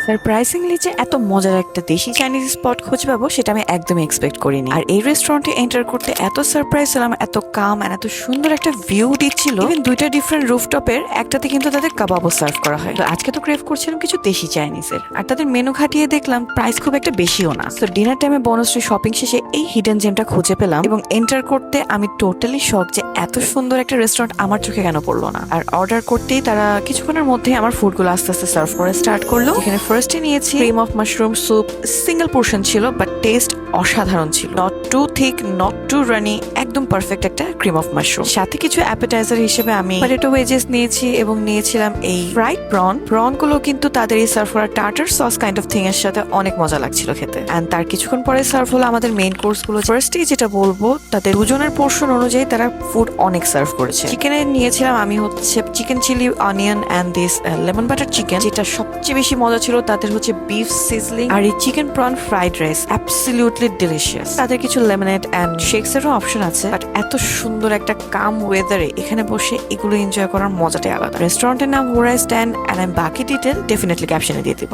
Surprisingly যে এত মজার একটা দেশি চাইনিজ স্পট খুঁজে পাবো সেটা আমি একদমই এক্সপেক্ট করিনি। আর এই রেস্টুরেন্টে এন্টার করতে এত সারপ্রাইজ হলাম, এত কাম আর এত সুন্দর একটা ভিউ দিচ্ছিল। ইভেন দুইটা ডিফারেন্ট রুফটপের একটাতে কিন্তু তাদের কাবাবও সার্ভ করা হয়। তো আজকে তো ক্রেভ করছিলাম কিছু দেশি চাইনিজের, আর তাদের মেনু ঘাটিয়ে দেখলাম প্রাইস খুব একটা বেশিও না। তো ডিনার টাইমে বনশ্রী শপিং শেষে এই হিডেন জেমটা খুঁজে পেলাম এবং এন্টার করতে আমি টোটালি শক যে এত সুন্দর একটা রেস্টুরেন্ট আমার চোখে কেন পড়লো না। আর অর্ডার করতেই তারা কিছুক্ষণের মধ্যে আমার ফুডগুলো আস্তে আস্তে সার্ভ করে স্টার্ট করলো। এখানে ফার্স্টে নিয়েছি cream of mushroom soup. Single portion ছিল বাট টেস্ট অসাধারণ ছিল। Not too thick, not too runny, একদম পারফেক্ট একটা ক্রিম অফ মাশরুম। সাথে কিছু অ্যাপেটাইজার হিসেবে আমি পটেটো ওয়েজেস নিয়েছি এবং নিয়েছিলাম এই ফ্রাইড প্রন গুলো কিন্তু তাদের এই সার্ভ করা tartar sauce kind of thing এর সাথে অনেক মজা লাগছিল খেতে। এন্ড তার কিছুক্ষণ পরে সার্ভ হলো আমাদের মেইন কোর্স গুলো। ফার্স্টেই যেটা বলবো, তাদের দুজনের পোর্শন অনুযায়ী তারা ফুড অনেক সার্ভ করেছে। চিকেনে নিয়েছিলাম আমি হচ্ছে chicken chilli onion and this lemon butter chicken, যেটা সবচেয়ে বেশি মজা ছিল তাদের হচ্ছে বিফ সিজলিং। আর এই chicken prawn fried rice absolutely delicious. তাদের কিছু লেমনেড এন্ড শেকস এরও অপশন আছে, বাট এত সুন্দর একটা কাম ওয়েদারে এখানে বসে এগুলো এনজয় করার মজাটাই আলাদা। রেস্টুরেন্টের নাম হোরাইজ 10 এন্ড আমি বাকি ডিটেল ডেফিনেটলি ক্যাপশনে দিয়ে দিব।